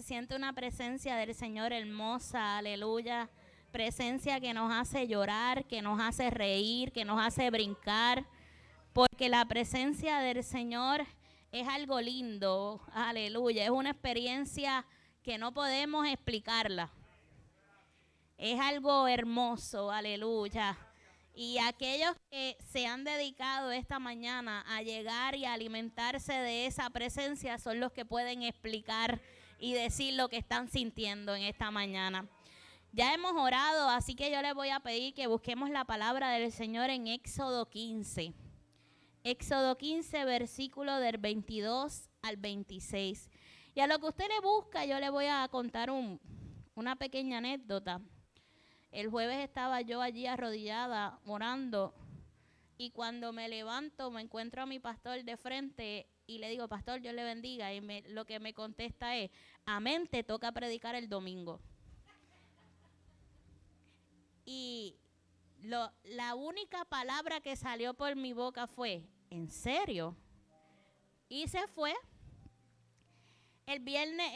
Se siente una presencia del Señor hermosa, aleluya. Presencia que nos hace llorar, que nos hace reír, que nos hace brincar. Porque la presencia del Señor es algo lindo, aleluya. Es una experiencia que no podemos explicarla. Es algo hermoso, aleluya. Y aquellos que se han dedicado esta mañana a llegar y a alimentarse de esa presencia son los que pueden explicar y decir lo que están sintiendo en esta mañana. Ya hemos orado, así que yo les voy a pedir que busquemos la palabra del Señor en Éxodo 15. Éxodo 15, versículo del 22 al 26. Y a lo que usted le busca, yo le voy a contar una pequeña anécdota. El jueves estaba yo allí arrodillada orando y cuando me levanto me encuentro a mi pastor de frente y le digo, pastor, Dios le bendiga. Y lo que me contesta es, amén, te toca predicar el domingo. Y la única palabra que salió por mi boca fue, ¿en serio? Y se fue. El viernes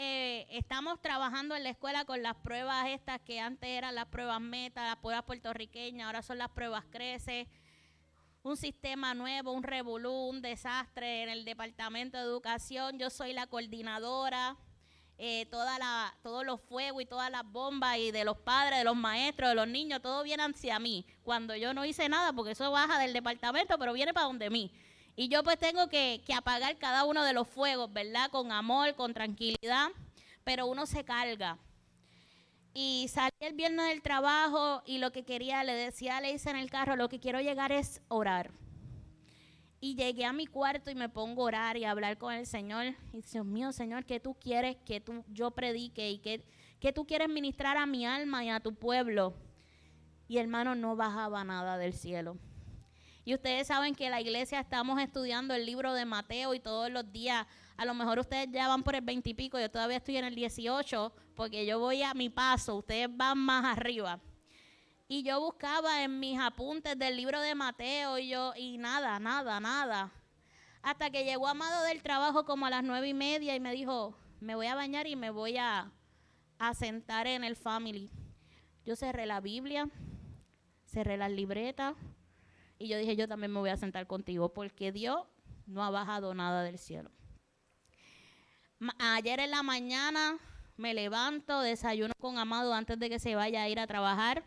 estamos trabajando en la escuela con las pruebas estas que antes eran las pruebas Meta, las pruebas puertorriqueñas, ahora son las pruebas Crece. Un sistema nuevo, un revolú, un desastre en el Departamento de Educación. Yo soy la coordinadora, todos los fuegos y todas las bombas y de los padres, de los maestros, de los niños, todo viene hacia mí. Cuando yo no hice nada, porque eso baja del departamento, pero viene para donde mí. Y yo pues tengo que apagar cada uno de los fuegos, ¿verdad? Con amor, con tranquilidad, pero uno se carga. Y salí el viernes del trabajo y lo que quería, le hice en el carro, lo que quiero llegar es orar. Y llegué a mi cuarto y me pongo a orar y a hablar con el Señor. Y Dios mío, Señor, ¿qué tú quieres que yo predique? ¿Y qué tú quieres ministrar a mi alma y a tu pueblo? Y hermano, no bajaba nada del cielo. Y ustedes saben que en la iglesia estamos estudiando el libro de Mateo y todos los días, a lo mejor ustedes ya van por el 20 y pico, yo todavía estoy en el 18, porque yo voy a mi paso, ustedes van más arriba. Y yo buscaba en mis apuntes del libro de Mateo y nada. Hasta que llegó Amado del trabajo como a las 9:30 y me dijo, me voy a bañar y me voy a sentar en el family. Yo cerré la Biblia, cerré las libretas. Y yo dije, yo también me voy a sentar contigo porque Dios no ha bajado nada del cielo. Ayer en la mañana me levanto, desayuno con Amado antes de que se vaya a ir a trabajar.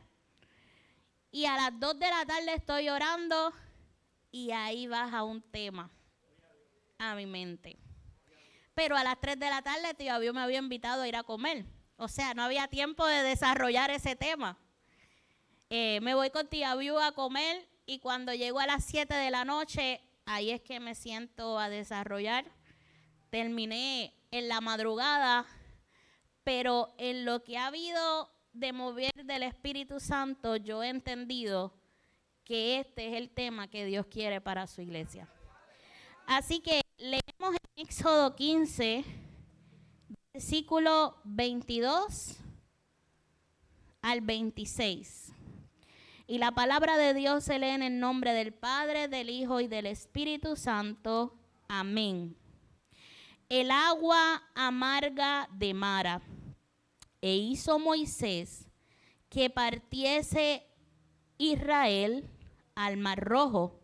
Y a las 2 de la tarde estoy orando y ahí baja un tema a mi mente. Pero a las 3 de la tarde tío Abio me había invitado a ir a comer. O sea, no había tiempo de desarrollar ese tema. Me voy con tío Abio a comer. Y cuando llego a las 7 de la noche, ahí es que me siento a desarrollar. Terminé en la madrugada, pero en lo que ha habido de mover del Espíritu Santo, yo he entendido que este es el tema que Dios quiere para su iglesia. Así que leemos en Éxodo 15, versículo 22 al 26. Y la palabra de Dios se lee en el nombre del Padre, del Hijo y del Espíritu Santo. Amén. El agua amarga de Mara. E hizo Moisés que partiese Israel al Mar Rojo.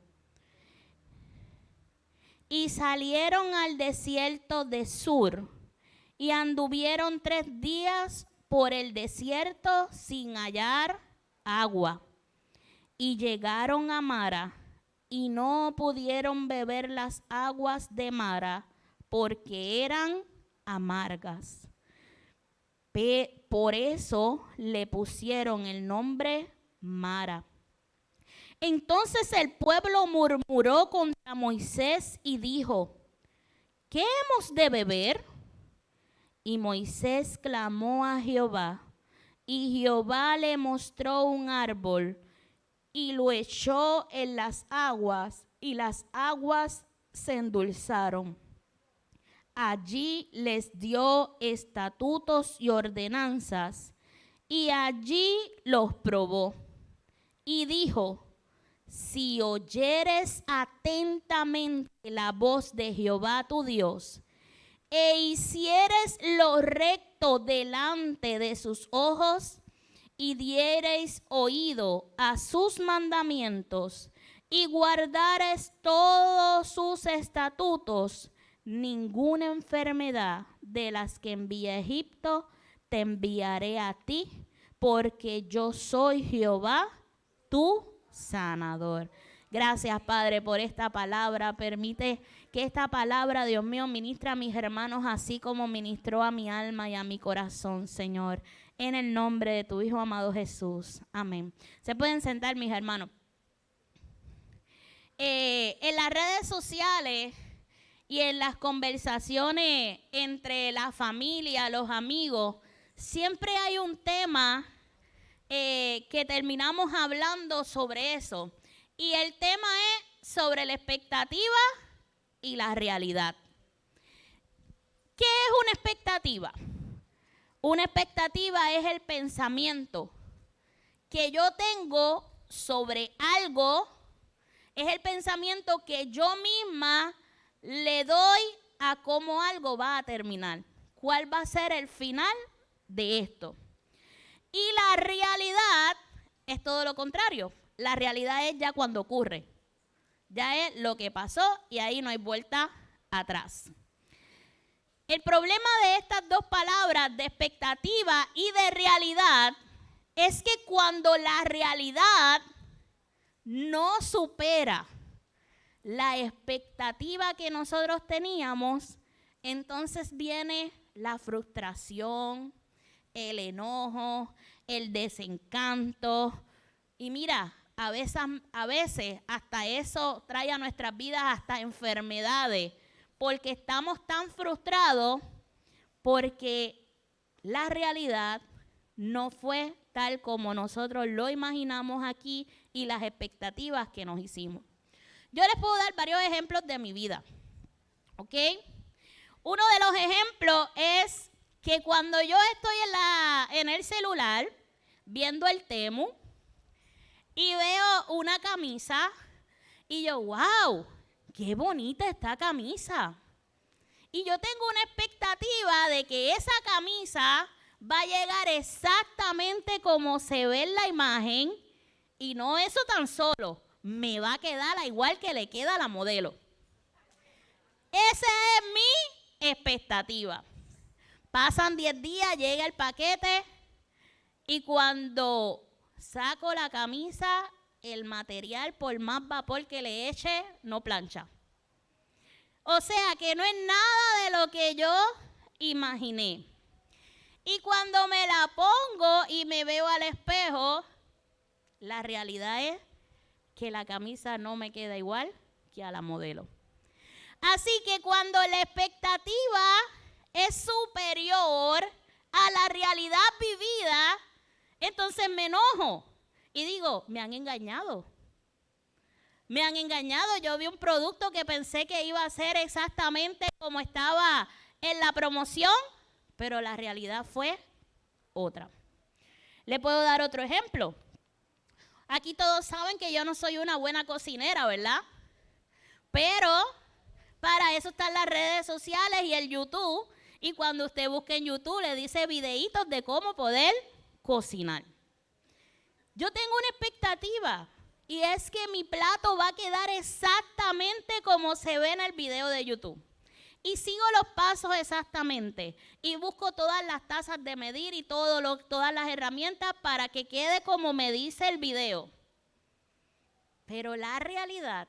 Y salieron al desierto de Sur. Y anduvieron 3 días por el desierto sin hallar agua. Y llegaron a Mara, y no pudieron beber las aguas de Mara, porque eran amargas. Por eso le pusieron el nombre Mara. Entonces el pueblo murmuró contra Moisés y dijo, ¿qué hemos de beber? Y Moisés clamó a Jehová, y Jehová le mostró un árbol, y lo echó en las aguas, y las aguas se endulzaron. Allí les dio estatutos y ordenanzas, y allí los probó. Y dijo, si oyeres atentamente la voz de Jehová tu Dios, e hicieres lo recto recto delante de sus ojos y diereis oído a sus mandamientos y guardares todos sus estatutos, ninguna enfermedad de las que envié a Egipto te enviaré a ti, porque yo soy Jehová, tu sanador. Gracias, Padre, por esta palabra. Permite que esta palabra, Dios mío, ministre a mis hermanos así como ministró a mi alma y a mi corazón, Señor. En el nombre de tu Hijo amado Jesús. Amén. Se pueden sentar, mis hermanos. En las redes sociales y en las conversaciones entre la familia, los amigos, siempre hay un tema que terminamos hablando sobre eso. Y el tema es sobre la expectativa y la realidad. ¿Qué es una expectativa? Una expectativa es el pensamiento que yo tengo sobre algo, es el pensamiento que yo misma le doy a cómo algo va a terminar. ¿Cuál va a ser el final de esto? Y la realidad es todo lo contrario. La realidad es ya cuando ocurre. Ya es lo que pasó y ahí no hay vuelta atrás. El problema de estas dos palabras, de expectativa y de realidad, es que cuando la realidad no supera la expectativa que nosotros teníamos, entonces viene la frustración, el enojo, el desencanto. Y mira, a veces hasta eso trae a nuestras vidas hasta enfermedades, porque estamos tan frustrados porque la realidad no fue tal como nosotros lo imaginamos aquí y las expectativas que nos hicimos. Yo les puedo dar varios ejemplos de mi vida, ¿ok? Uno de los ejemplos es que cuando yo estoy en el celular viendo el Temu y veo una camisa y yo, wow, qué bonita esta camisa. Y yo tengo una expectativa de que esa camisa va a llegar exactamente como se ve en la imagen, y no eso tan solo, me va a quedar igual que le queda a la modelo. Esa es mi expectativa. Pasan 10 días, llega el paquete y cuando saco la camisa, el material, por más vapor que le eche, no plancha. O sea que no es nada de lo que yo imaginé. Y cuando me la pongo y me veo al espejo, la realidad es que la camisa no me queda igual que a la modelo. Así que cuando la expectativa es superior a la realidad vivida, entonces me enojo y digo, me han engañado. Me han engañado. Yo vi un producto que pensé que iba a ser exactamente como estaba en la promoción, pero la realidad fue otra. Le puedo dar otro ejemplo. Aquí todos saben que yo no soy una buena cocinera, ¿verdad? Pero para eso están las redes sociales y el YouTube. Y cuando usted busque en YouTube, le dice videitos de cómo poder cocinar. Yo tengo una expectativa y es que mi plato va a quedar exactamente como se ve en el video de YouTube. Y sigo los pasos exactamente y busco todas las tazas de medir y todas las herramientas para que quede como me dice el video. Pero la realidad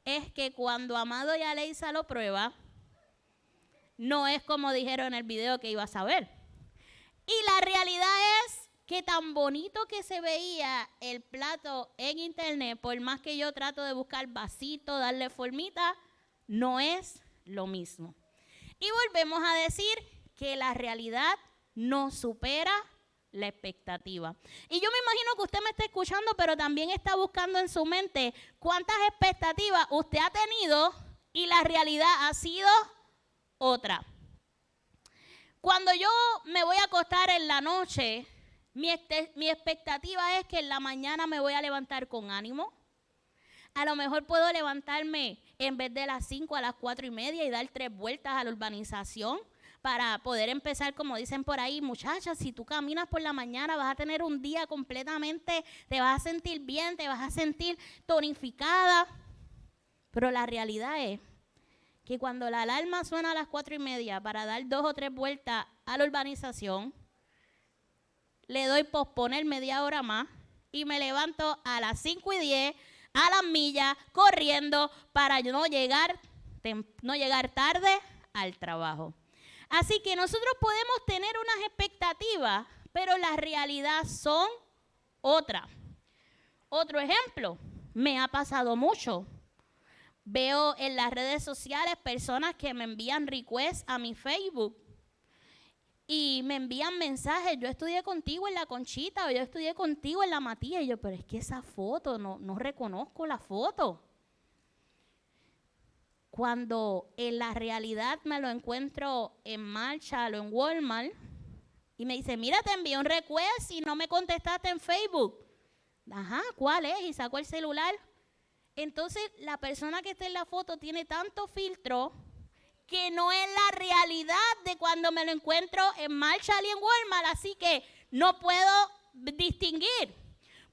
es que cuando Amado y Aleisa lo prueba, no es como dijeron en el video que iba a saber. Y la realidad es que tan bonito que se veía el plato en internet, por más que yo trato de buscar vasito, darle formita, no es lo mismo. Y volvemos a decir que la realidad no supera la expectativa. Y yo me imagino que usted me está escuchando, pero también está buscando en su mente cuántas expectativas usted ha tenido y la realidad ha sido otra. Cuando yo me voy a acostar en la noche, mi expectativa es que en la mañana me voy a levantar con ánimo. A lo mejor puedo levantarme en vez de las 5 a las 4:30 y dar 3 vueltas a la urbanización para poder empezar, como dicen por ahí, muchachas, si tú caminas por la mañana vas a tener un día completamente, te vas a sentir bien, te vas a sentir tonificada. Pero la realidad es que cuando la alarma suena a las 4:30 para dar 2 o 3 vueltas a la urbanización, le doy posponer media hora más y me levanto a las 5:10 a las millas corriendo para no llegar tarde al trabajo. Así que nosotros podemos tener unas expectativas, pero la realidad son otras. Otro ejemplo, me ha pasado mucho. Veo en las redes sociales personas que me envían requests a mi Facebook y me envían mensajes, yo estudié contigo en la Conchita o yo estudié contigo en la Matías. Y yo, pero es que esa foto, no reconozco la foto. Cuando en la realidad me lo encuentro en Marshall o en Walmart y me dice, mira, te envié un request y no me contestaste en Facebook. Ajá, ¿cuál es? Y saco el celular. Entonces, la persona que está en la foto tiene tanto filtro que no es la realidad de cuando me lo encuentro en Marshall y en Walmart, así que no puedo distinguir.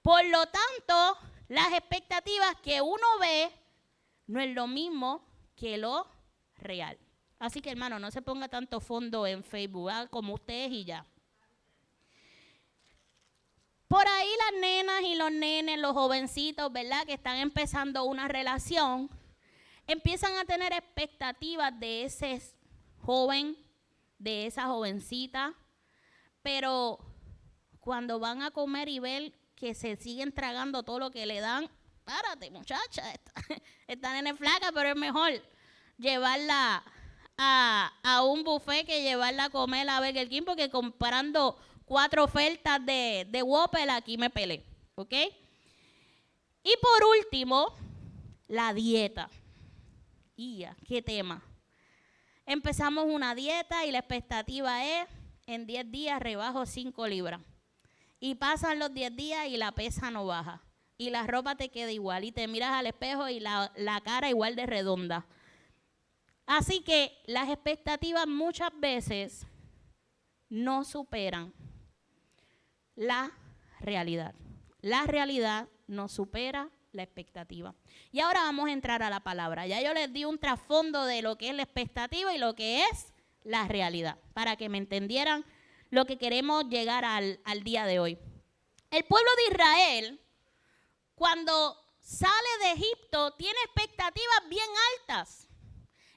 Por lo tanto, las expectativas que uno ve no es lo mismo que lo real. Así que, hermano, no se ponga tanto fondo en Facebook, como ustedes y ya. Por ahí las nenas y los nenes, los jovencitos, ¿verdad?, que están empezando una relación, empiezan a tener expectativas de ese joven, de esa jovencita, pero cuando van a comer y ven que se siguen tragando todo lo que le dan, párate, muchacha, esta nena es flaca, pero es mejor llevarla a un buffet que llevarla a comer a Burger King, porque comparando 4 ofertas de Whopper, aquí me pelé, ¿ok? Y por último, la dieta. ¿Qué tema? Empezamos una dieta y la expectativa es, en 10 días rebajo 5 libras. Y pasan los 10 días y la pesa no baja. Y la ropa te queda igual. Y te miras al espejo y la cara igual de redonda. Así que las expectativas muchas veces no superan la realidad. La realidad no supera la expectativa. Y ahora vamos a entrar a la palabra. Ya yo les di un trasfondo de lo que es la expectativa y lo que es la realidad, para que me entendieran lo que queremos llegar al día de hoy. El pueblo de Israel, cuando sale de Egipto, tiene expectativas bien altas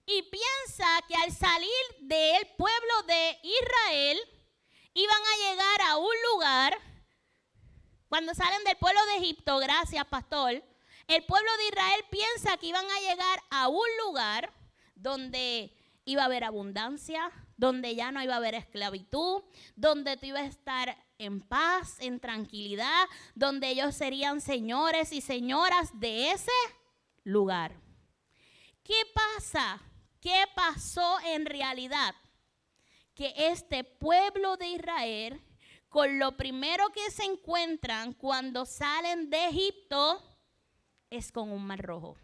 y piensa que al salir del pueblo de Israel iban a llegar a un lugar. Cuando salen del pueblo de Egipto, gracias pastor, el pueblo de Israel piensa que iban a llegar a un lugar donde iba a haber abundancia, donde ya no iba a haber esclavitud, donde tú ibas a estar en paz, en tranquilidad, donde ellos serían señores y señoras de ese lugar. ¿Qué pasa? ¿Qué pasó en realidad? Que este pueblo de Israel, con lo primero que se encuentran cuando salen de Egipto, es con un mar rojo.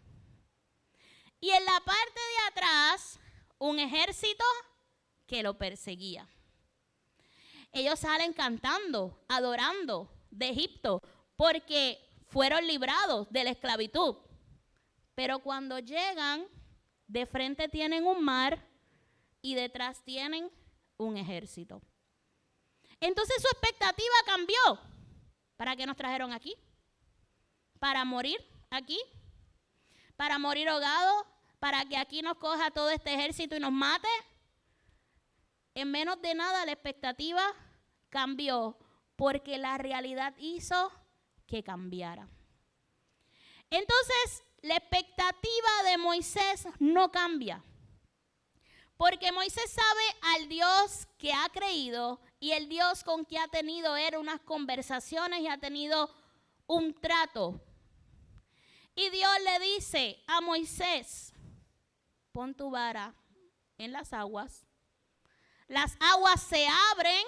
Y en la parte de atrás, un ejército que lo perseguía. Ellos salen cantando, adorando de Egipto, porque fueron librados de la esclavitud. Pero cuando llegan, de frente tienen un mar y detrás tienen un ejército. Entonces su expectativa cambió. ¿Para qué nos trajeron aquí? ¿Para morir aquí? ¿Para morir ahogados? ¿Para que aquí nos coja todo este ejército y nos mate? En menos de nada la expectativa cambió, porque la realidad hizo que cambiara. Entonces la expectativa de Moisés no cambia, porque Moisés sabe al Dios que ha creído y el Dios con que ha tenido unas conversaciones y ha tenido un trato. Y Dios le dice a Moisés, pon tu vara en las aguas se abren,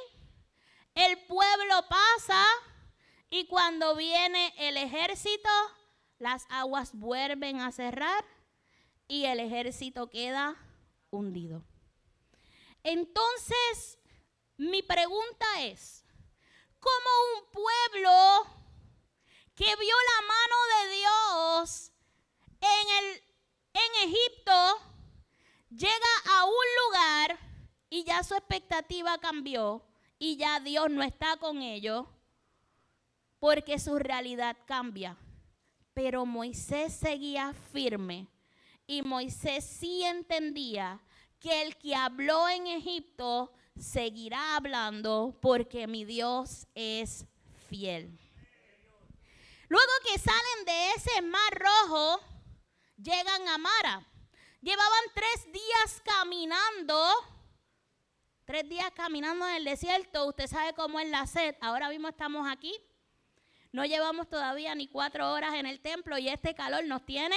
el pueblo pasa y cuando viene el ejército, las aguas vuelven a cerrar y el ejército queda hundido. Entonces, mi pregunta es, ¿cómo un pueblo que vio la mano de Dios en Egipto llega a un lugar y ya su expectativa cambió y ya Dios no está con ellos porque su realidad cambia? Pero Moisés seguía firme y Moisés sí entendía que el que habló en Egipto seguirá hablando porque mi Dios es fiel. Luego que salen de ese mar rojo, llegan a Mara. Llevaban 3 días caminando. 3 días caminando en el desierto. Usted sabe cómo es la sed. Ahora mismo estamos aquí. No llevamos todavía ni 4 horas en el templo y este calor nos tiene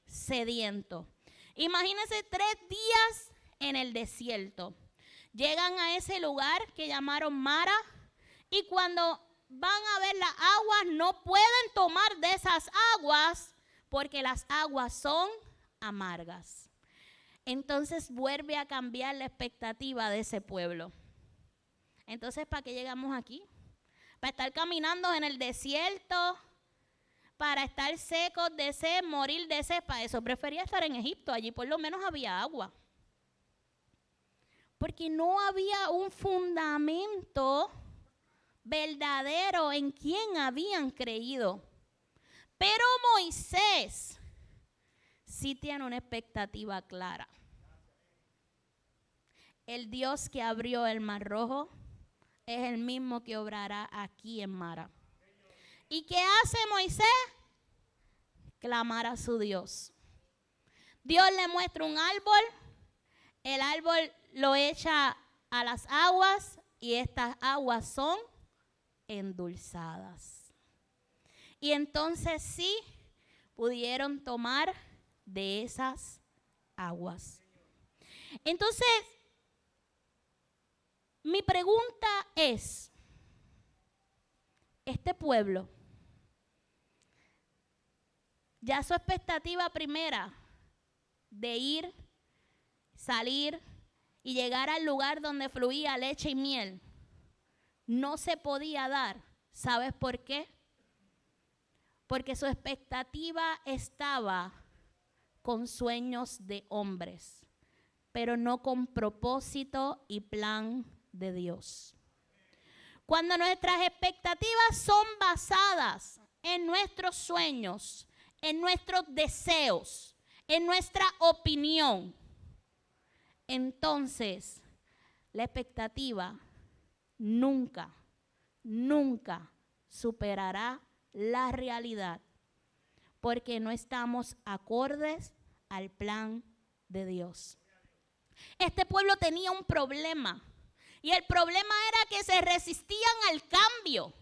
sedientos. Imagínense 3 días en el desierto. Llegan a ese lugar que llamaron Mara y cuando van a ver las aguas no pueden tomar de esas aguas porque las aguas son amargas. Entonces vuelve a cambiar la expectativa de ese pueblo. Entonces, ¿para qué llegamos aquí? Para estar caminando en el desierto, para estar secos de sed, morir de sed. Para eso prefería estar en Egipto, allí por lo menos había agua. Porque no había un fundamento verdadero en quien habían creído. Pero Moisés sí tiene una expectativa clara. El Dios que abrió el Mar Rojo es el mismo que obrará aquí en Mara. ¿Y qué hace Moisés? Clamar a su Dios. Dios le muestra un árbol, el árbol lo echa a las aguas y estas aguas son endulzadas. Y entonces sí pudieron tomar de esas aguas. Entonces, mi pregunta es, este pueblo, ya su expectativa primera de ir, salir y llegar al lugar donde fluía leche y miel, no se podía dar. ¿Sabes por qué? Porque su expectativa estaba con sueños de hombres, pero no con propósito y plan de Dios. Cuando nuestras expectativas son basadas en nuestros sueños, en nuestros deseos, en nuestra opinión, entonces la expectativa nunca superará la realidad, porque no estamos acordes al plan de Dios. Este pueblo tenía un problema, y el problema era que se resistían al cambio.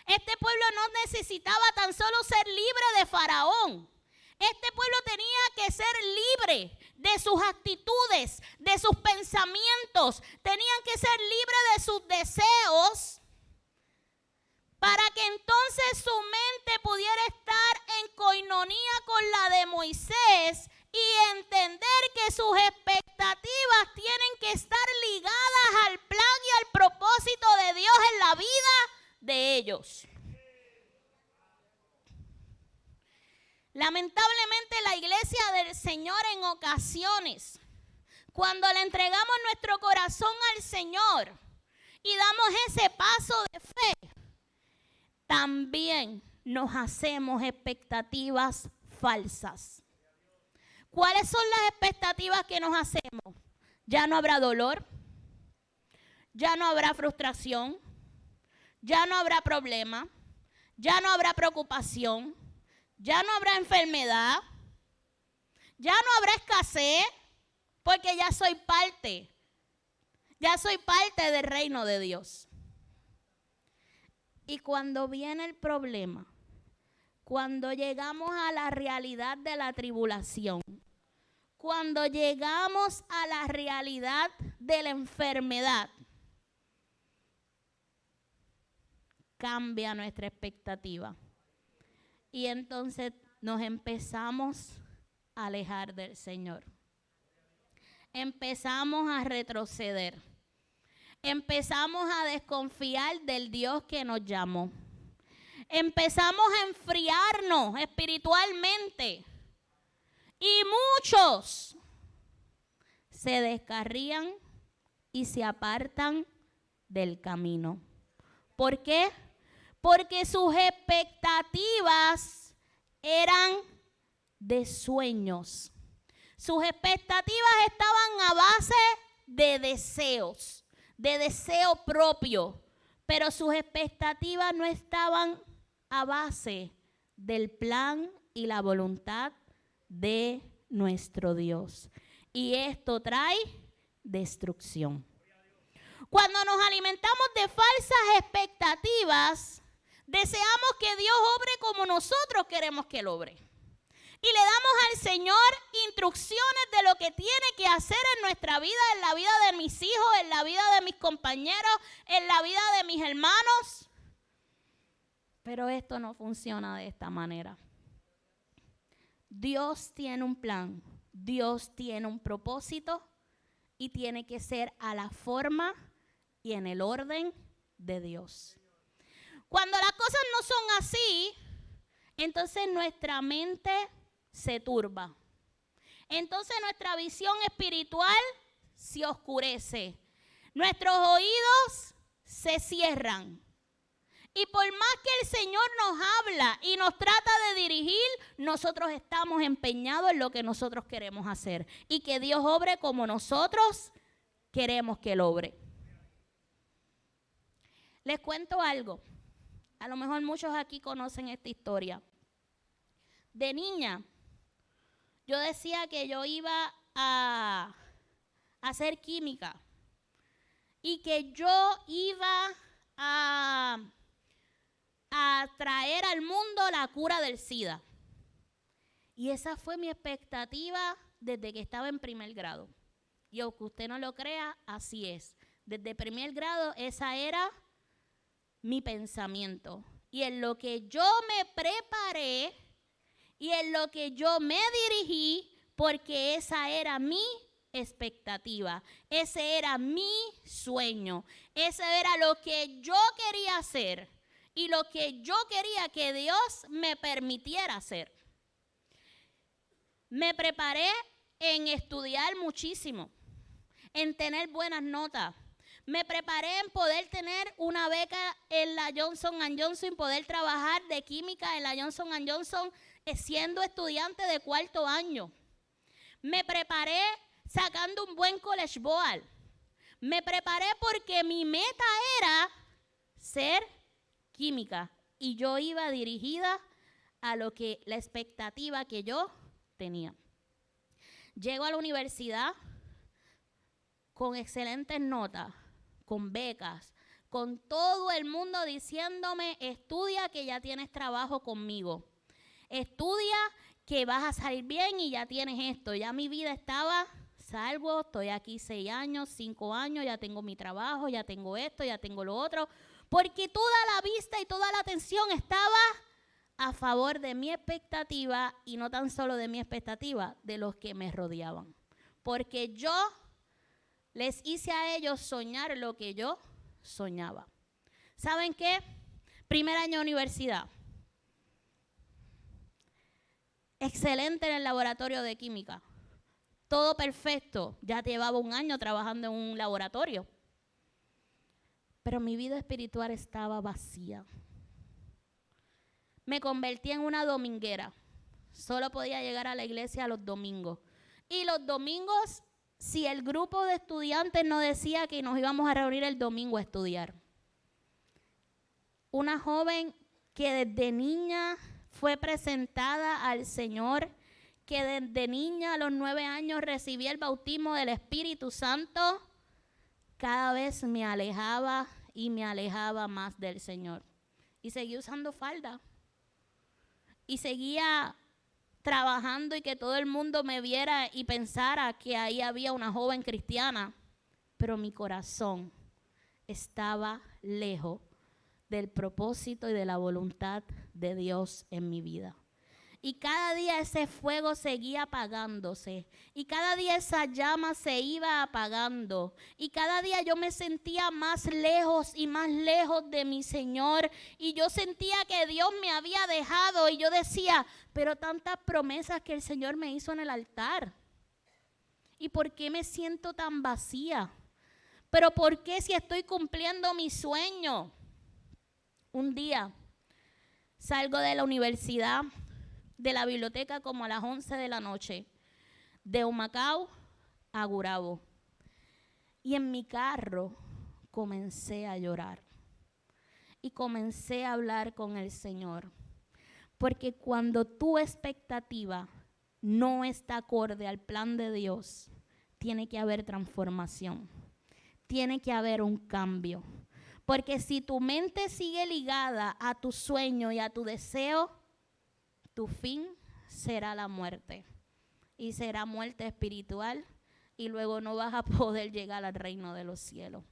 Este pueblo no necesitaba tan solo ser libre de Faraón. Este pueblo tenía que ser libre de sus actitudes, de sus pensamientos. Tenían que ser libres de sus deseos para que entonces su mente pudiera estar en coinonía con la de Moisés y entender que sus expectativas tienen que estar ligadas al plan y al propósito de Dios en la vida de ellos. Lamentablemente la iglesia del Señor en ocasiones, cuando le entregamos nuestro corazón al Señor y damos ese paso de fe, también nos hacemos expectativas falsas. ¿Cuáles son las expectativas que nos hacemos? Ya no habrá dolor, ya no habrá frustración, ya no habrá problema, ya no habrá preocupación, ya no habrá enfermedad, ya no habrá escasez, porque ya soy parte del reino de Dios. Y cuando viene el problema, cuando llegamos a la realidad de la tribulación, cuando llegamos a la realidad de la enfermedad, cambia nuestra expectativa. Y entonces nos empezamos a alejar del Señor. empezamos a retroceder. Empezamos a desconfiar del Dios que nos llamó. Empezamos a enfriarnos espiritualmente. Y muchos se descarrían y se apartan del camino. ¿Por qué? Porque sus expectativas eran de sueños. Sus expectativas estaban a base de deseos, de deseo propio, pero sus expectativas no estaban a base del plan y la voluntad de nuestro Dios. Y esto trae destrucción. Cuando nos alimentamos de falsas expectativas, deseamos que Dios obre como nosotros queremos que Él obre. Y le damos al Señor instrucciones de lo que tiene que hacer en nuestra vida, en la vida de mis hijos, en la vida de mis compañeros, en la vida de mis hermanos. Pero esto no funciona de esta manera. Dios tiene un plan, Dios tiene un propósito y tiene que ser a la forma y en el orden de Dios. Cuando las cosas no son así, entonces nuestra mente se turba. Entonces nuestra visión espiritual se oscurece. Nuestros oídos se cierran. Y por más que el Señor nos habla y nos trata de dirigir, nosotros estamos empeñados en lo que nosotros queremos hacer. Y que Dios obre como nosotros queremos que Él obre. Les cuento algo. A lo mejor muchos aquí conocen esta historia. De niña, yo decía que yo iba a hacer química. Y que yo iba a traer al mundo la cura del SIDA. Y esa fue mi expectativa desde que estaba en primer grado. Y aunque usted no lo crea, así es. Desde primer grado esa era mi pensamiento. Y en lo que yo me preparé y en lo que yo me dirigí, porque esa era mi expectativa. Ese era mi sueño. Ese era lo que yo quería hacer. Y lo que yo quería que Dios me permitiera hacer. Me preparé en estudiar muchísimo, en tener buenas notas. Me preparé en poder tener una beca en la Johnson & Johnson, poder trabajar de química en la Johnson & Johnson siendo estudiante de cuarto año. Me preparé sacando un buen College Board. Me preparé porque mi meta era ser química y yo iba dirigida a lo que la expectativa que yo tenía. Llego a la universidad con excelentes notas, con becas, con todo el mundo diciéndome: estudia que ya tienes trabajo conmigo, estudia que vas a salir bien y ya tienes esto. Ya mi vida estaba salvo, estoy aquí 6 años, 5 años, ya tengo mi trabajo, ya tengo esto, ya tengo lo otro. Porque toda la vista y toda la atención estaba a favor de mi expectativa y no tan solo de mi expectativa, de los que me rodeaban. Porque yo les hice a ellos soñar lo que yo soñaba. ¿Saben qué? Primer año de universidad. Excelente en el laboratorio de química. Todo perfecto. Ya llevaba 1 año trabajando en un laboratorio. Pero mi vida espiritual estaba vacía. Me convertí en una dominguera. Solo podía llegar a la iglesia los domingos. Y los domingos, si el grupo de estudiantes no decía que nos íbamos a reunir el domingo a estudiar. Una joven que desde niña fue presentada al Señor, que desde niña a los 9 años recibía el bautismo del Espíritu Santo, cada vez me alejaba y me alejaba más del Señor. Y seguí usando falda. Y seguía trabajando y que todo el mundo me viera y pensara que ahí había una joven cristiana. Pero mi corazón estaba lejos del propósito y de la voluntad de Dios en mi vida. Y cada día ese fuego seguía apagándose. Y cada día esa llama se iba apagando. Y cada día yo me sentía más lejos y más lejos de mi Señor. Y yo sentía que Dios me había dejado. Y yo decía, pero tantas promesas que el Señor me hizo en el altar. ¿Y por qué me siento tan vacía? ¿Pero por qué si estoy cumpliendo mi sueño? Un día salgo de la universidad, de la biblioteca como a las 11 de la noche, de Humacao a Gurabo. Y en mi carro comencé a llorar y comencé a hablar con el Señor. Porque cuando tu expectativa no está acorde al plan de Dios, tiene que haber transformación, tiene que haber un cambio. Porque si tu mente sigue ligada a tu sueño y a tu deseo, tu fin será la muerte. Y será muerte espiritual. Y luego no vas a poder llegar al reino de los cielos.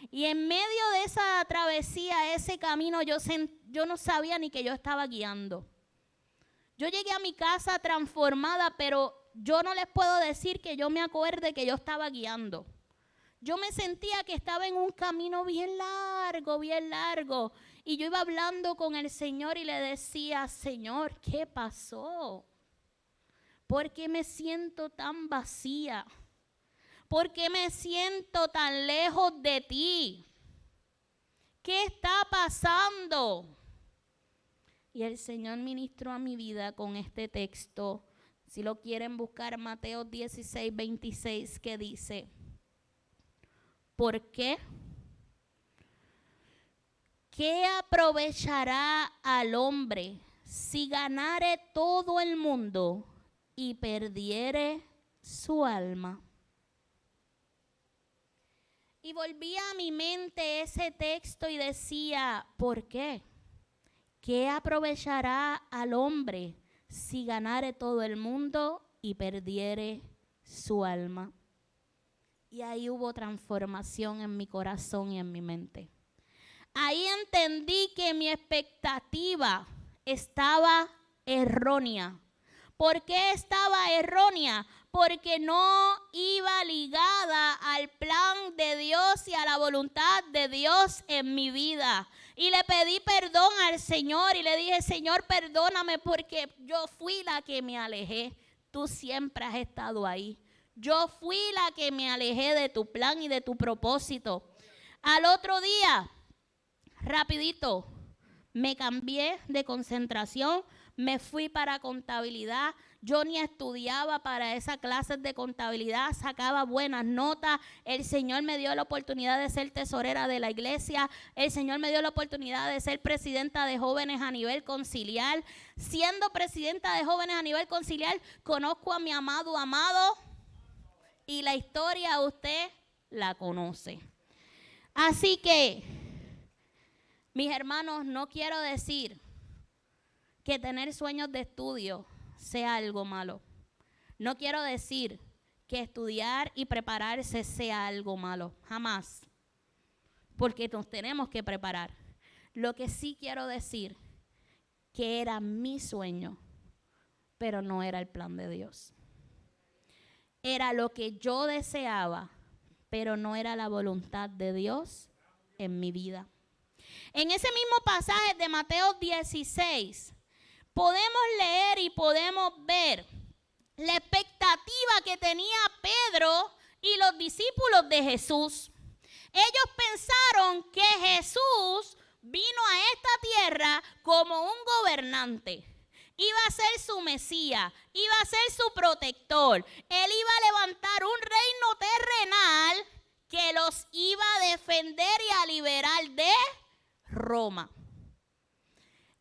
Y en medio de esa travesía, ese camino, yo no sabía ni que yo estaba guiando. Yo llegué a mi casa transformada, pero yo no les puedo decir que yo me acuerde que yo estaba guiando. Yo me sentía que estaba en un camino bien largo. Y yo iba hablando con el Señor y le decía, Señor, ¿qué pasó? ¿Por qué me siento tan vacía? ¿Por qué me siento tan lejos de ti? ¿Qué está pasando? Y el Señor ministró a mi vida con este texto. Si lo quieren buscar, Mateo 16, 26, que dice, ¿por qué? ¿Qué aprovechará al hombre si ganare todo el mundo y perdiere su alma? Y volvía a mi mente ese texto y decía, ¿por qué? ¿Qué aprovechará al hombre si ganare todo el mundo y perdiere su alma? Y ahí hubo transformación en mi corazón y en mi mente. Ahí entendí que mi expectativa estaba errónea. ¿Por qué estaba errónea? Porque no iba ligada al plan de Dios y a la voluntad de Dios en mi vida. Y le pedí perdón al Señor y le dije, Señor, perdóname porque yo fui la que me alejé. Tú siempre has estado ahí. Yo fui la que me alejé de tu plan y de tu propósito. Al otro día, rapidito, me cambié de concentración, me fui para contabilidad. Yo ni estudiaba para esas clases de contabilidad, sacaba buenas notas. El Señor me dio la oportunidad de ser tesorera de la iglesia. El Señor me dio la oportunidad de ser presidenta de jóvenes a nivel conciliar. Siendo presidenta de jóvenes a nivel conciliar, conozco a mi amado. Y la historia usted la conoce. Así que, mis hermanos, no quiero decir que tener sueños de estudio sea algo malo. No quiero decir que estudiar y prepararse sea algo malo. Jamás. Porque nos tenemos que preparar. Lo que sí quiero decir, que era mi sueño, pero no era el plan de Dios. Era lo que yo deseaba, pero no era la voluntad de Dios en mi vida. En ese mismo pasaje de Mateo 16, podemos leer y podemos ver la expectativa que tenía Pedro y los discípulos de Jesús. Ellos pensaron que Jesús vino a esta tierra como un gobernante. Iba a ser su Mesías, iba a ser su protector. Él iba a levantar un reino terrenal que los iba a defender y a liberar de Roma.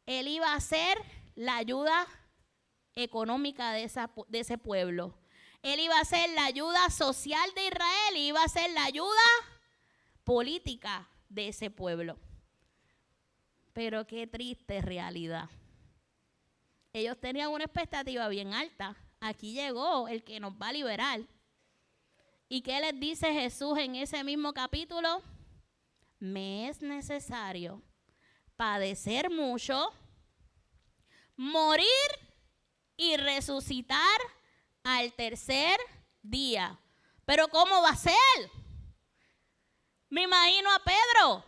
Él iba a ser la ayuda económica de ese pueblo. Él iba a ser la ayuda social de Israel y iba a ser la ayuda política de ese pueblo. Pero qué triste realidad. Ellos tenían una expectativa bien alta. Aquí llegó el que nos va a liberar. ¿Y qué les dice Jesús en ese mismo capítulo? Me es necesario padecer mucho, morir y resucitar al tercer día. Pero ¿cómo va a ser? Me imagino a Pedro.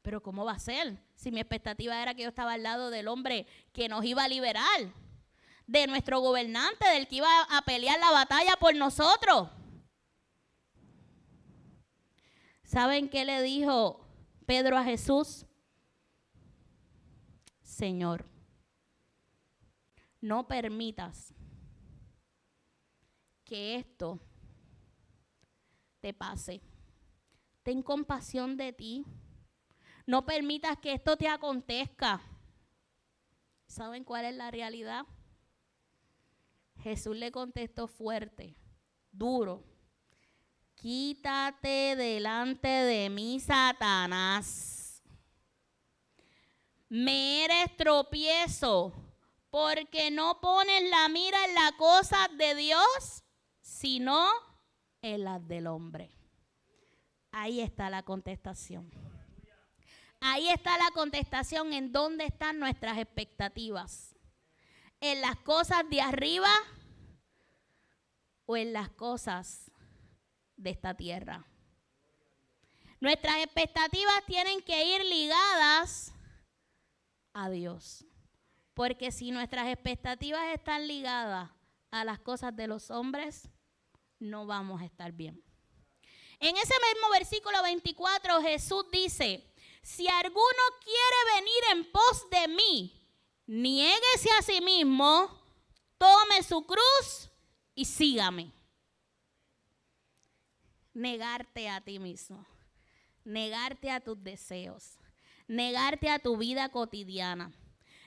Pero ¿cómo va a ser? Si mi expectativa era que yo estaba al lado del hombre que nos iba a liberar, de nuestro gobernante, del que iba a pelear la batalla por nosotros. ¿Saben qué le dijo Pedro a Jesús? Señor, no permitas que esto te pase. Ten compasión de ti. No permitas que esto te acontezca. ¿Saben cuál es la realidad? Jesús le contestó fuerte, duro. Quítate delante de mí, Satanás. Me eres tropiezo, porque no pones la mira en las cosas de Dios, sino en las del hombre. Ahí está la contestación. Ahí está la contestación en dónde están nuestras expectativas. ¿En las cosas de arriba o en las cosas de esta tierra? Nuestras expectativas tienen que ir ligadas a Dios. Porque si nuestras expectativas están ligadas a las cosas de los hombres, no vamos a estar bien. En ese mismo versículo 24 Jesús dice, si alguno quiere venir en pos de mí, niéguese a sí mismo, tome su cruz y sígame. Negarte a ti mismo, negarte a tus deseos, negarte a tu vida cotidiana,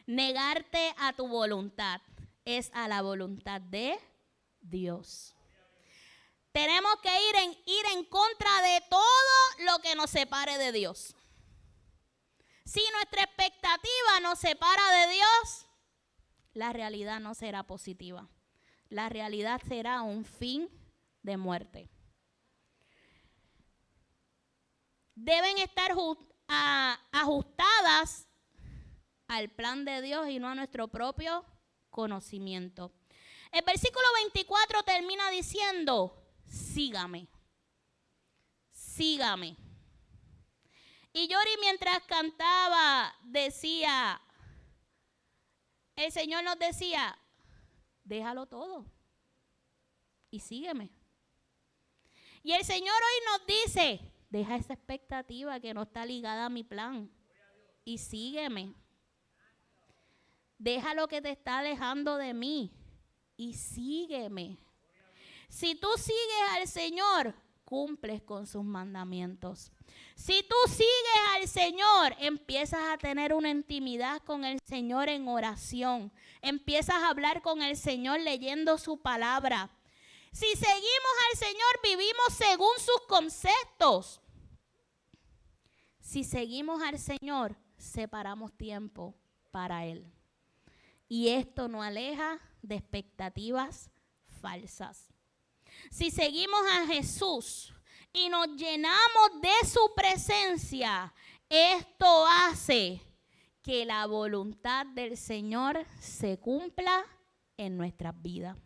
negarte a tu voluntad, es a la voluntad de Dios. Tenemos que ir en contra de todo lo que nos separe de Dios. Si nuestra expectativa nos separa de Dios, la realidad no será positiva. La realidad será un fin de muerte. Deben estar ajustadas al plan de Dios y no a nuestro propio conocimiento. El versículo 24 termina diciendo, sígame, sígame. Y Yori mientras cantaba decía, el Señor nos decía, déjalo todo y sígueme. Y el Señor hoy nos dice, deja esa expectativa que no está ligada a mi plan y sígueme. Deja lo que te está alejando de mí y sígueme. Si tú sigues al Señor, cumples con sus mandamientos. Si tú sigues al Señor, empiezas a tener una intimidad con el Señor en oración. Empiezas a hablar con el Señor leyendo su palabra. Si seguimos al Señor, vivimos según sus conceptos. Si seguimos al Señor, separamos tiempo para Él. Y esto nos aleja de expectativas falsas. Si seguimos a Jesús y nos llenamos de su presencia, esto hace que la voluntad del Señor se cumpla en nuestras vidas.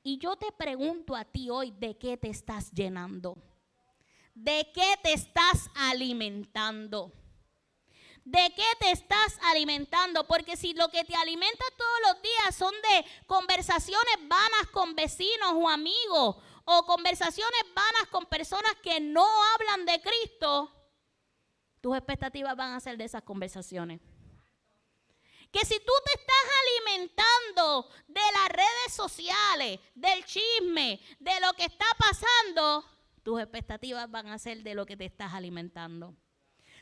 Y yo te pregunto a ti hoy, ¿de qué te estás llenando? ¿De qué te estás alimentando? ¿De qué te estás alimentando? Porque si lo que te alimenta todos los días son de conversaciones vanas con vecinos o amigos, o conversaciones vanas con personas que no hablan de Cristo, tus expectativas van a ser de esas conversaciones. Que si tú te estás alimentando de las redes sociales, del chisme, de lo que está pasando, tus expectativas van a ser de lo que te estás alimentando.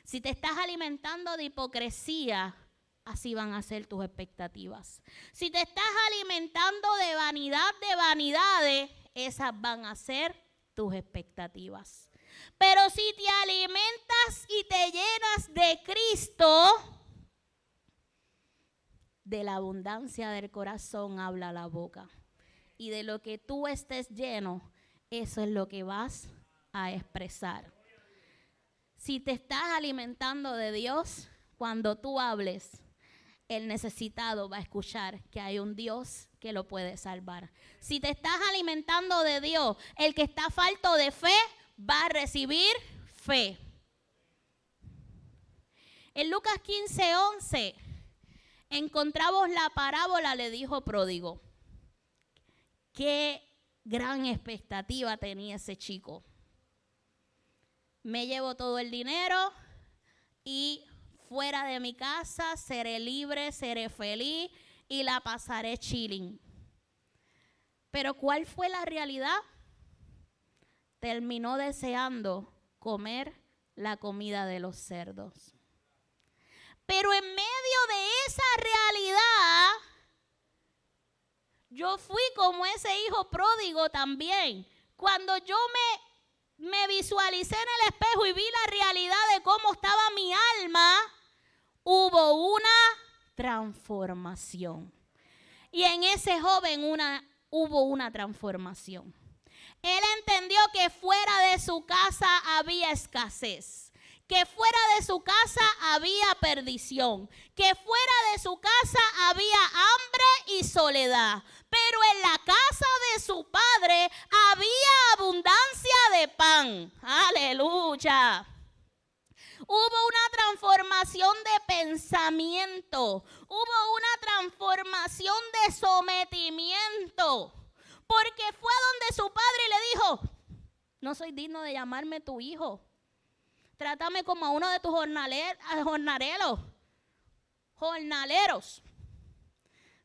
Si te estás alimentando de hipocresía, así van a ser tus expectativas. Si te estás alimentando de vanidades, esas van a ser tus expectativas. Pero si te alimentas y te llenas de Cristo, de la abundancia del corazón habla la boca. Y de lo que tú estés lleno, eso es lo que vas a expresar. Si te estás alimentando de Dios, cuando tú hables, el necesitado va a escuchar que hay un Dios que lo puede salvar. Si te estás alimentando de Dios, el que está falto de fe va a recibir fe. En Lucas 15:11 encontramos la parábola del hijo pródigo. Qué gran expectativa tenía ese chico. Me llevo todo el dinero y fuera de mi casa seré libre, seré feliz y la pasaré chilling. Pero ¿cuál fue la realidad? Terminó deseando comer la comida de los cerdos. Pero en medio de esa realidad, yo fui como ese hijo pródigo también. Cuando yo me visualicé en el espejo y vi la realidad de cómo estaba mi alma, hubo una transformación. Y en ese joven hubo una transformación. Él entendió que fuera de su casa había escasez, que fuera de su casa había perdición, que fuera de su casa había hambre y soledad. Pero en la casa de su padre había abundancia de pan. ¡Aleluya! Hubo una transformación de pensamiento. Hubo una transformación de sometimiento. Porque fue donde su padre le dijo: no soy digno de llamarme tu hijo. Trátame como a uno de tus jornaleros.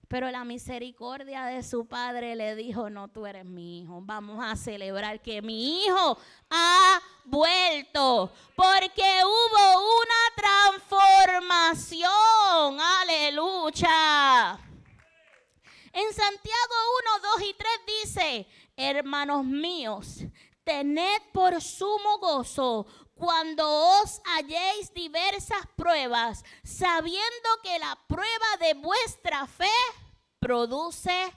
Pero la misericordia de su padre le dijo: no, tú eres mi hijo. Vamos a celebrar que mi hijo ha vuelto. Porque hubo una transformación. Aleluya. En Santiago 1, 2 y 3 dice: hermanos míos, tened por sumo gozo cuando os halléis diversas pruebas, sabiendo que la prueba de vuestra fe produce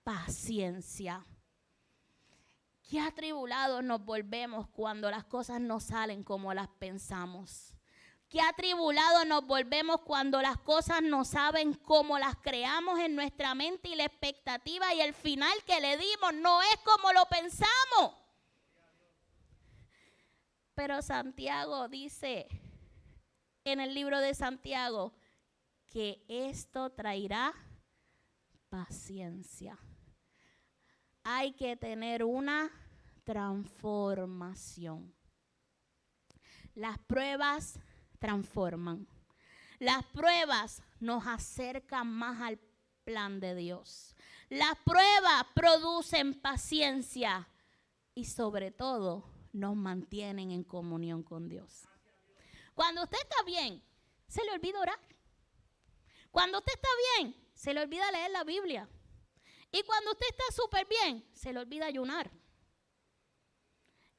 paciencia. Qué atribulados nos volvemos cuando las cosas no salen como las pensamos. Qué atribulados nos volvemos cuando las cosas no saben como las creamos en nuestra mente y la expectativa y el final que le dimos no es como lo pensamos. Pero Santiago dice en el libro de Santiago que esto traerá paciencia. Hay que tener una transformación. Las pruebas transforman. Las pruebas nos acercan más al plan de Dios. Las pruebas producen paciencia y sobre todo nos mantienen en comunión con Dios. Cuando usted está bien, se le olvida orar. Cuando usted está bien, se le olvida leer la Biblia. Y cuando usted está súper bien, se le olvida ayunar.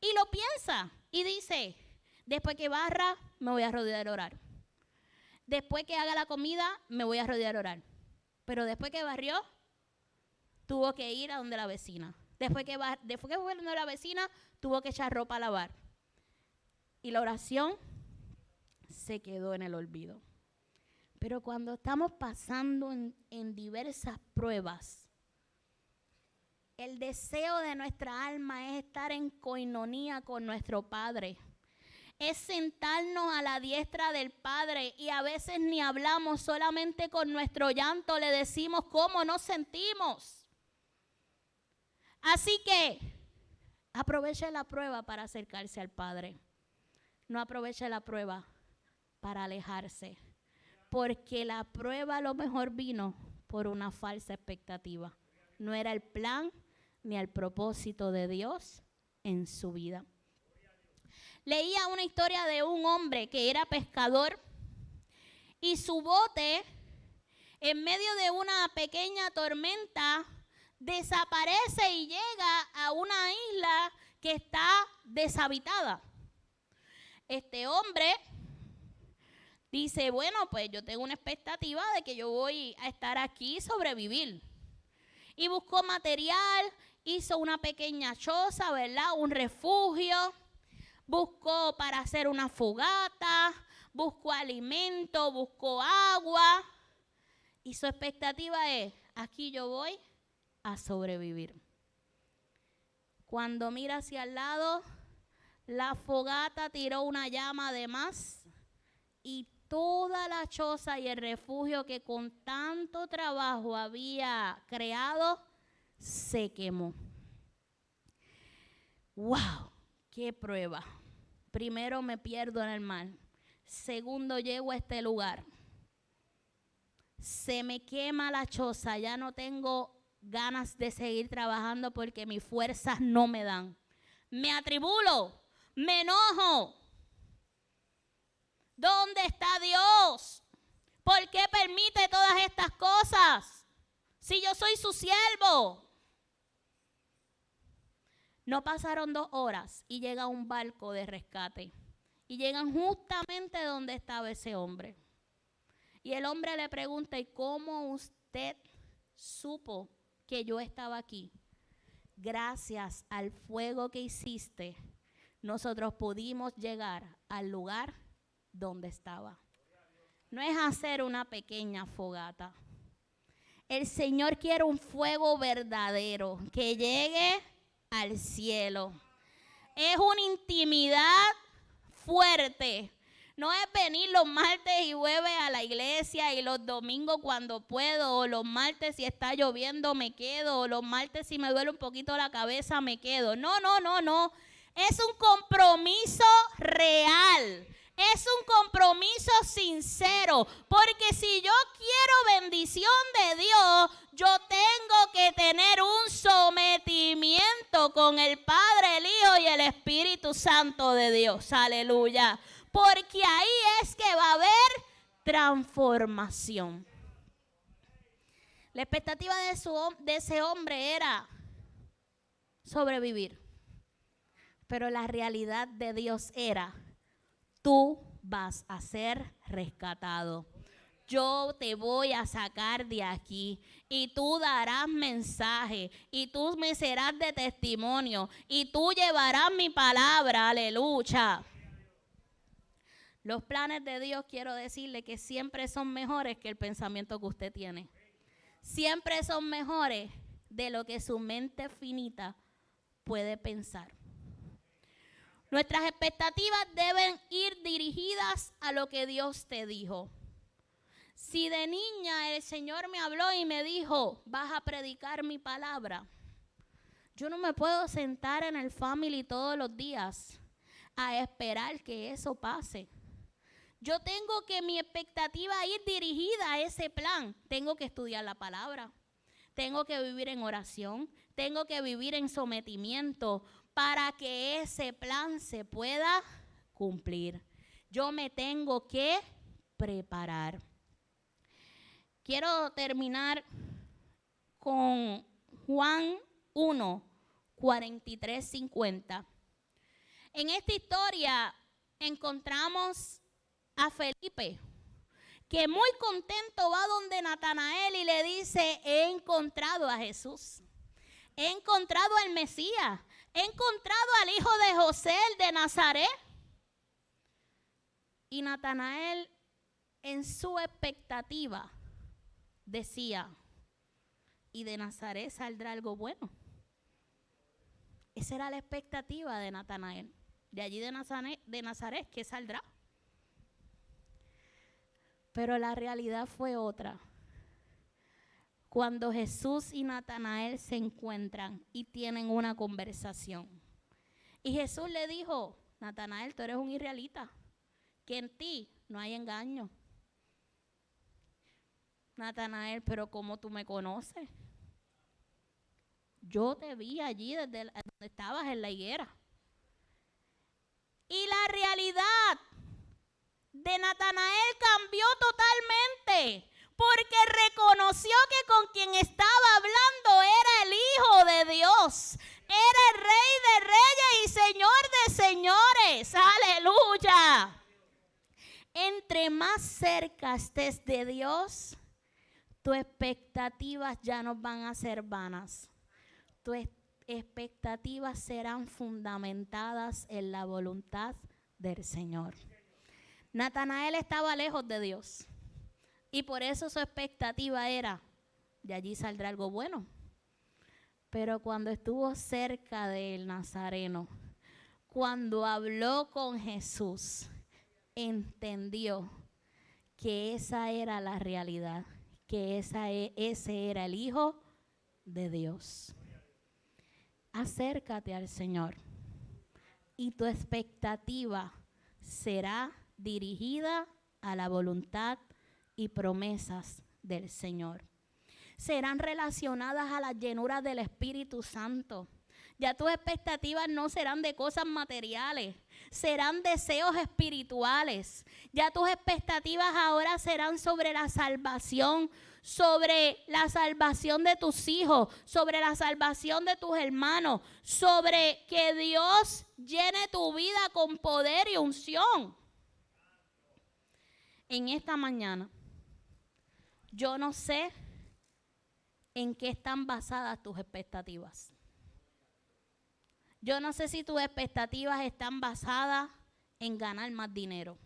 Y lo piensa y dice: después que barra, me voy a rodear a orar. Después que haga la comida, me voy a rodear a orar. Pero después que barrió, tuvo que ir a donde la vecina. Después que fue donde la vecina, tuvo que echar ropa a lavar. Y la oración se quedó en el olvido. Pero cuando estamos pasando en diversas pruebas, el deseo de nuestra alma es estar en coinonía con nuestro Padre. Es sentarnos a la diestra del Padre y a veces ni hablamos, solamente con nuestro llanto le decimos cómo nos sentimos. Así que aproveche la prueba para acercarse al Padre. No aproveche la prueba para alejarse. Porque la prueba a lo mejor vino por una falsa expectativa. No era el plan ni el propósito de Dios en su vida. Leía una historia de un hombre que era pescador y su bote, en medio de una pequeña tormenta, desaparece y llega a una isla que está deshabitada. Este hombre dice: bueno, pues yo tengo una expectativa de que yo voy a estar aquí y sobrevivir. Y buscó material, hizo una pequeña choza, ¿verdad? Un refugio. Buscó para hacer una fogata, buscó alimento, buscó agua. Y su expectativa es: aquí yo voy a sobrevivir. Cuando mira hacia el lado, la fogata tiró una llama de más y toda la choza y el refugio que con tanto trabajo había creado se quemó. ¡Wow! ¡Qué prueba! Primero me pierdo en el mar. Segundo, llego a este lugar. Se me quema la choza, ya no tengo ganas de seguir trabajando porque mis fuerzas no me dan. Me atribulo, me enojo. ¿Dónde está Dios? ¿Por qué permite todas estas cosas? Si yo soy su siervo. No pasaron 2 horas y llega un barco de rescate. Y llegan justamente donde estaba ese hombre. Y el hombre le pregunta, ¿y cómo usted supo que yo estaba aquí? Gracias al fuego que hiciste, nosotros pudimos llegar al lugar donde estaba. No es hacer una pequeña fogata. El Señor quiere un fuego verdadero que llegue al cielo. Es una intimidad fuerte. No es venir los martes y jueves a la iglesia y los domingos cuando puedo, o los martes si está lloviendo me quedo, o los martes si me duele un poquito la cabeza me quedo. No. Es un compromiso real. Es un compromiso sincero, porque si yo quiero bendición de Dios, yo tengo que tener un sometimiento con el Padre, el Hijo y el Espíritu Santo de Dios. Aleluya. Porque ahí es que va a haber transformación. La expectativa de ese hombre era sobrevivir, pero la realidad de Dios era: tú vas a ser rescatado. Yo te voy a sacar de aquí y tú darás mensaje y tú me serás de testimonio y tú llevarás mi palabra. Aleluya. Los planes de Dios, quiero decirle que siempre son mejores que el pensamiento que usted tiene. Siempre son mejores de lo que su mente finita puede pensar. Nuestras expectativas deben ir dirigidas a lo que Dios te dijo. Si de niña el Señor me habló y me dijo, vas a predicar mi palabra, yo no me puedo sentar en el family todos los días a esperar que eso pase. Yo tengo que mi expectativa ir dirigida a ese plan. Tengo que estudiar la palabra, tengo que vivir en oración, tengo que vivir en sometimiento, para que ese plan se pueda cumplir. Yo me tengo que preparar. Quiero terminar con Juan 1, 43, 50. En esta historia encontramos a Felipe, que muy contento va donde Natanael y le dice, he encontrado a Jesús. He encontrado al Mesías. He encontrado al hijo de José, el de Nazaret. Y Natanael, en su expectativa, decía, y de Nazaret saldrá algo bueno. Esa era la expectativa de Natanael. De allí de Nazaret, ¿qué saldrá? Pero la realidad fue otra. Cuando Jesús y Natanael se encuentran y tienen una conversación. Y Jesús le dijo, Natanael, tú eres un israelita, que en ti no hay engaño. Natanael, pero ¿cómo tú me conoces? Yo te vi allí desde donde estabas en la higuera. Y la realidad de Natanael cambió totalmente, porque reconoció que con quien estaba hablando era el Hijo de Dios, era el Rey de Reyes y Señor de Señores. ¡Aleluya! Entre más cerca estés de Dios, tus expectativas ya no van a ser vanas. Tus expectativas serán fundamentadas en la voluntad del Señor. Natanael estaba lejos de Dios y por eso su expectativa era, de allí saldrá algo bueno. Pero cuando estuvo cerca del Nazareno, cuando habló con Jesús, entendió que esa era la realidad, que ese era el Hijo de Dios. Acércate al Señor y tu expectativa será dirigida a la voluntad y promesas del Señor. Serán relacionadas a las llenuras del Espíritu Santo. Ya tus expectativas no serán de cosas materiales, serán deseos espirituales. Ya tus expectativas ahora serán sobre la salvación de tus hijos, sobre la salvación de tus hermanos, sobre que Dios llene tu vida con poder y unción. En esta mañana, yo no sé en qué están basadas tus expectativas. Yo no sé si tus expectativas están basadas en ganar más dinero.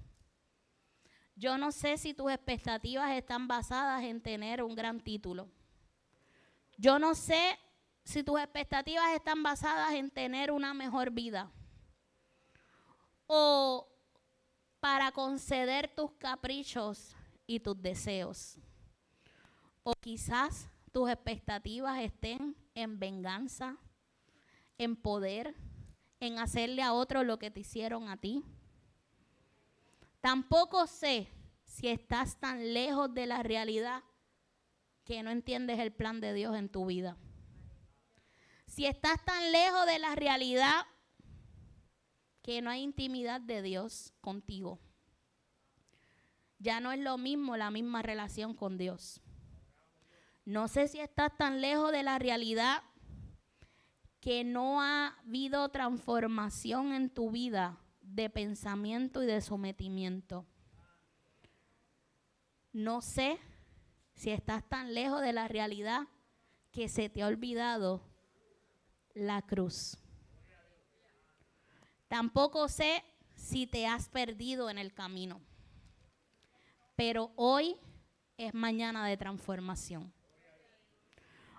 Yo no sé si tus expectativas están basadas en tener un gran título. Yo no sé si tus expectativas están basadas en tener una mejor vida. O para conceder tus caprichos y tus deseos. O quizás tus expectativas estén en venganza, en poder, en hacerle a otro lo que te hicieron a ti. Tampoco sé si estás tan lejos de la realidad que no entiendes el plan de Dios en tu vida. Si estás tan lejos de la realidad que no hay intimidad de Dios contigo. Ya no es lo mismo, la misma relación con Dios. No sé si estás tan lejos de la realidad que no ha habido transformación en tu vida de pensamiento y de sometimiento. No sé si estás tan lejos de la realidad que se te ha olvidado la cruz. Tampoco sé si te has perdido en el camino. Pero hoy es mañana de transformación.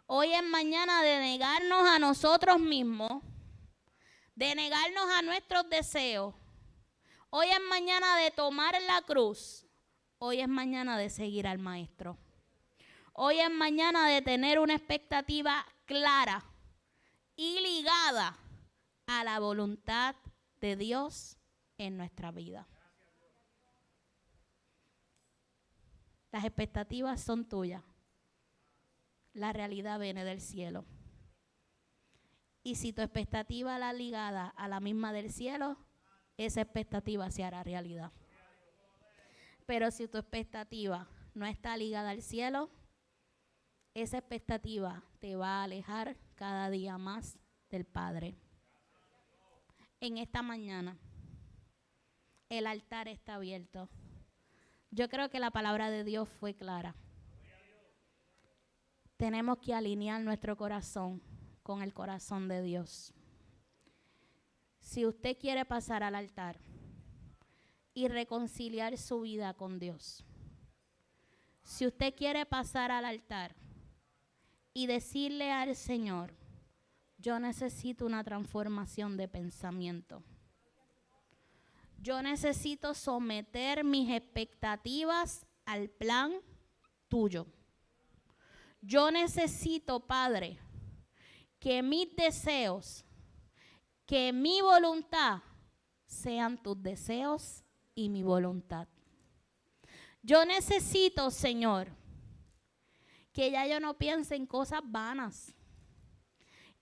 Hoy es mañana de negarnos a nosotros mismos, de negarnos a nuestros deseos. Hoy es mañana de tomar la cruz. Hoy es mañana de seguir al Maestro. Hoy es mañana de tener una expectativa clara y ligada a la voluntad de Dios en nuestra vida. Las expectativas son tuyas. La realidad viene del cielo. Y si tu expectativa la ligada a la misma del cielo, esa expectativa se hará realidad. Pero si tu expectativa no está ligada al cielo, esa expectativa te va a alejar cada día más del Padre. En esta mañana, el altar está abierto. Yo creo que la palabra de Dios fue clara. Tenemos que alinear nuestro corazón con el corazón de Dios. Si usted quiere pasar al altar y reconciliar su vida con Dios, si usted quiere pasar al altar y decirle al Señor, yo necesito una transformación de pensamiento. Yo necesito someter mis expectativas al plan tuyo. Yo necesito, Padre, que mis deseos, que mi voluntad sean tus deseos y mi voluntad. Yo necesito, Señor, que ya yo no piense en cosas vanas,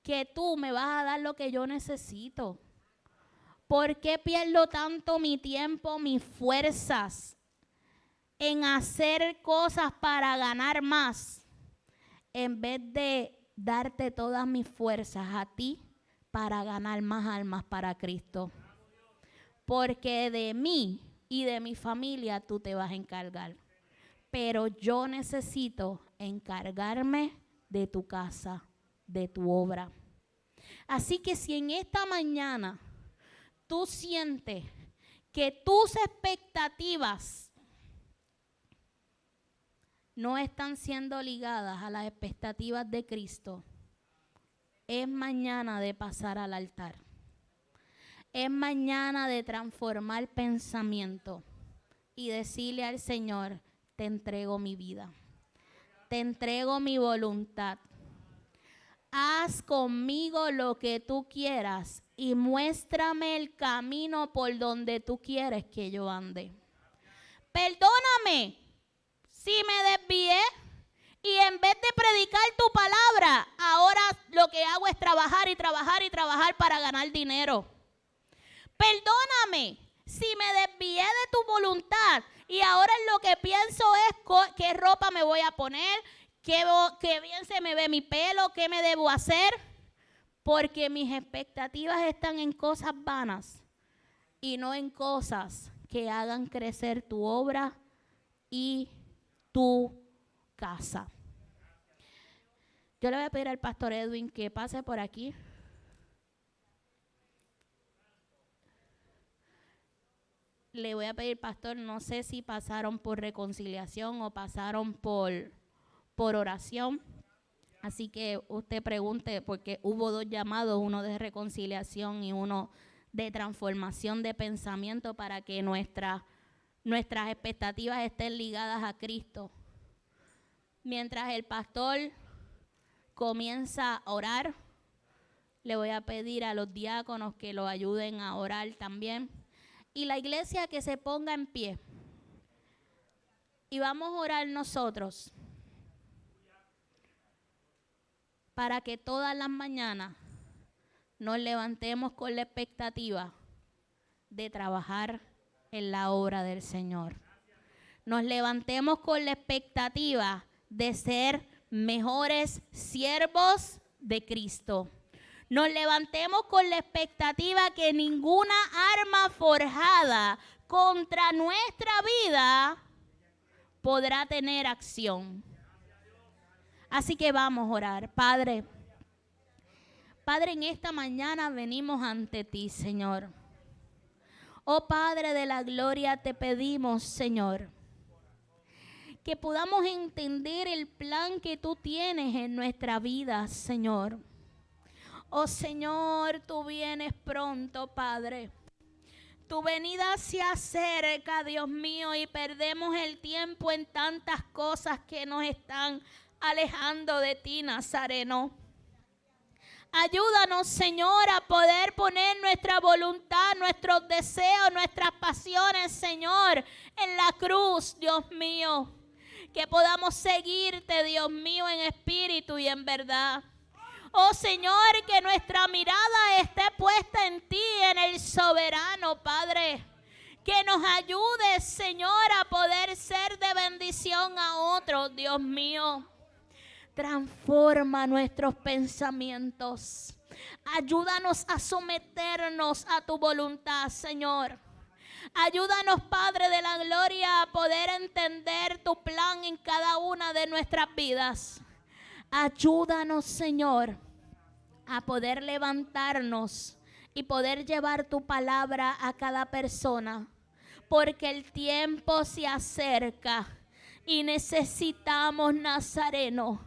que tú me vas a dar lo que yo necesito. ¿Por qué pierdo tanto mi tiempo, mis fuerzas en hacer cosas para ganar más, en vez de darte todas mis fuerzas a ti para ganar más almas para Cristo? Porque de mí y de mi familia tú te vas a encargar. Pero yo necesito encargarme de tu casa, de tu obra. Así que si en esta mañana tú sientes que tus expectativas no están siendo ligadas a las expectativas de Cristo, es mañana de pasar al altar. Es mañana de transformar pensamiento y decirle al Señor, te entrego mi vida, te entrego mi voluntad. Haz conmigo lo que tú quieras y muéstrame el camino por donde tú quieres que yo ande. Perdóname si me desvié y en vez de predicar tu palabra, ahora lo que hago es trabajar y trabajar y trabajar para ganar dinero. Perdóname si me desvié de tu voluntad y ahora lo que pienso es qué ropa me voy a poner, qué bien se me ve mi pelo, qué me debo hacer, porque mis expectativas están en cosas vanas y no en cosas que hagan crecer tu obra y tu casa. Yo le voy a pedir al pastor Edwin que pase por aquí. Le voy a pedir, pastor, no sé si pasaron por reconciliación o pasaron por oración. Así que usted pregunte, porque hubo 2 llamados, uno de reconciliación y uno de transformación de pensamiento para que nuestras expectativas estén ligadas a Cristo. Mientras el pastor comienza a orar, le voy a pedir a los diáconos que lo ayuden a orar también. Y la iglesia que se ponga en pie. Y vamos a orar nosotros para que todas las mañanas nos levantemos con la expectativa de trabajar en la obra del Señor. Nos levantemos con la expectativa de ser mejores siervos de Cristo. Nos levantemos con la expectativa que ninguna arma forjada contra nuestra vida podrá tener acción. Así que vamos a orar. Padre, en esta mañana venimos ante ti, Señor. Oh Padre de la gloria, te pedimos, Señor, que podamos entender el plan que tú tienes en nuestra vida, Señor. Oh Señor, tú vienes pronto, Padre. Tu venida se acerca, Dios mío, y perdemos el tiempo en tantas cosas que nos están alejando de ti, Nazareno. Ayúdanos, Señor, a poder poner nuestra voluntad, nuestros deseos, nuestras pasiones, Señor, en la cruz, Dios mío. Que podamos seguirte, Dios mío, en espíritu y en verdad. Oh Señor, que nuestra mirada esté puesta en ti, en el soberano, Padre. Que nos ayudes, Señor, a poder ser de bendición a otros, Dios mío. Transforma nuestros pensamientos. Ayúdanos a someternos a tu voluntad, Señor. Ayúdanos, Padre de la gloria, a poder entender tu plan en cada una de nuestras vidas. Ayúdanos, Señor, a poder levantarnos y poder llevar tu palabra a cada persona, porque el tiempo se acerca y necesitamos, Nazareno,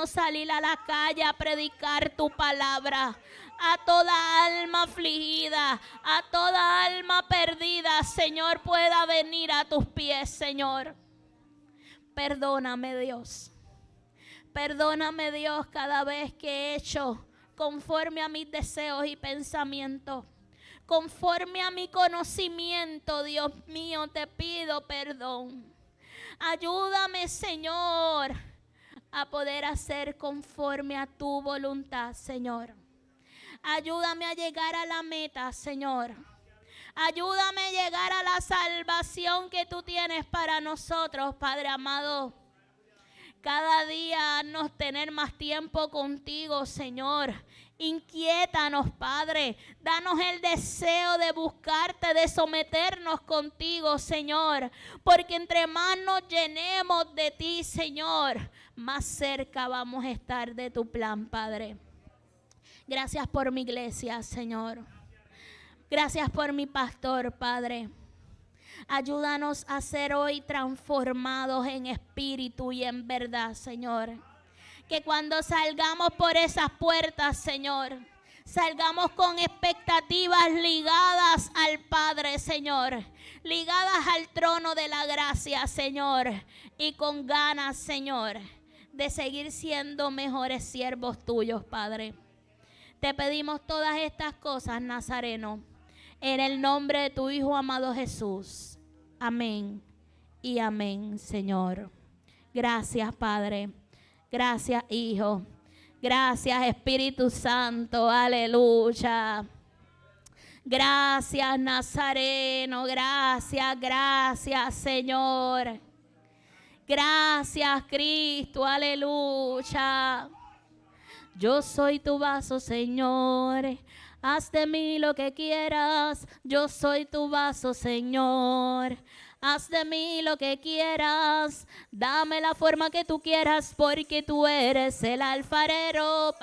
salir a la calle a predicar tu palabra. A toda alma afligida, a toda alma perdida, Señor, pueda venir a tus pies, Señor. Perdóname, Dios. Perdóname, Dios, cada vez que he hecho conforme a mis deseos y pensamientos. Conforme a mi conocimiento, Dios mío, te pido perdón. Ayúdame, Señor, a poder hacer conforme a tu voluntad, Señor. Ayúdame a llegar a la meta, Señor. Ayúdame a llegar a la salvación que tú tienes para nosotros, Padre amado. Cada día haznos tener más tiempo contigo, Señor. Inquiétanos, Padre. Danos el deseo de buscarte, de someternos contigo, Señor. Porque entre más nos llenemos de ti, Señor, más cerca vamos a estar de tu plan, Padre. Gracias por mi iglesia, Señor. Gracias por mi pastor, Padre. Ayúdanos a ser hoy transformados en espíritu y en verdad, Señor. Que cuando salgamos por esas puertas, Señor, salgamos con expectativas ligadas al Padre, Señor, ligadas al trono de la gracia, Señor, y con ganas, Señor, de seguir siendo mejores siervos tuyos, Padre. Te pedimos todas estas cosas, Nazareno, en el nombre de tu Hijo amado Jesús. Amén y amén, Señor. Gracias, Padre. Gracias, Hijo. Gracias, Espíritu Santo. Aleluya. Gracias, Nazareno. Gracias, gracias, Señor. Gracias, Cristo. Aleluya. Yo soy tu vaso, Señor. Haz de mí lo que quieras. Yo soy tu vaso, Señor. Haz de mí lo que quieras. Dame la forma que tú quieras, porque tú eres el alfarero.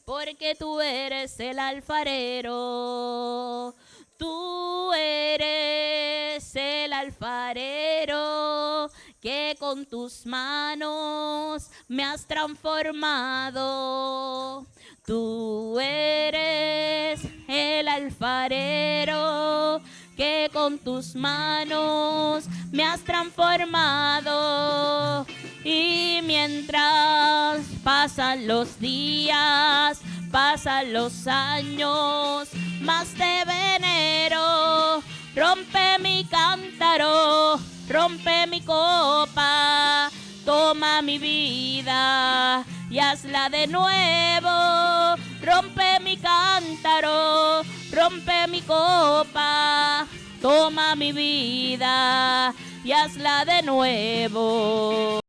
Porque tú eres el alfarero. Tú eres el alfarero que con tus manos me has transformado. Tú eres el alfarero que con tus manos me has transformado. Y mientras pasan los días, pasan los años, más te venero. Rompe mi cántaro, rompe mi copa, toma mi vida y hazla de nuevo. Rompe mi cántaro, rompe mi copa, toma mi vida y hazla de nuevo.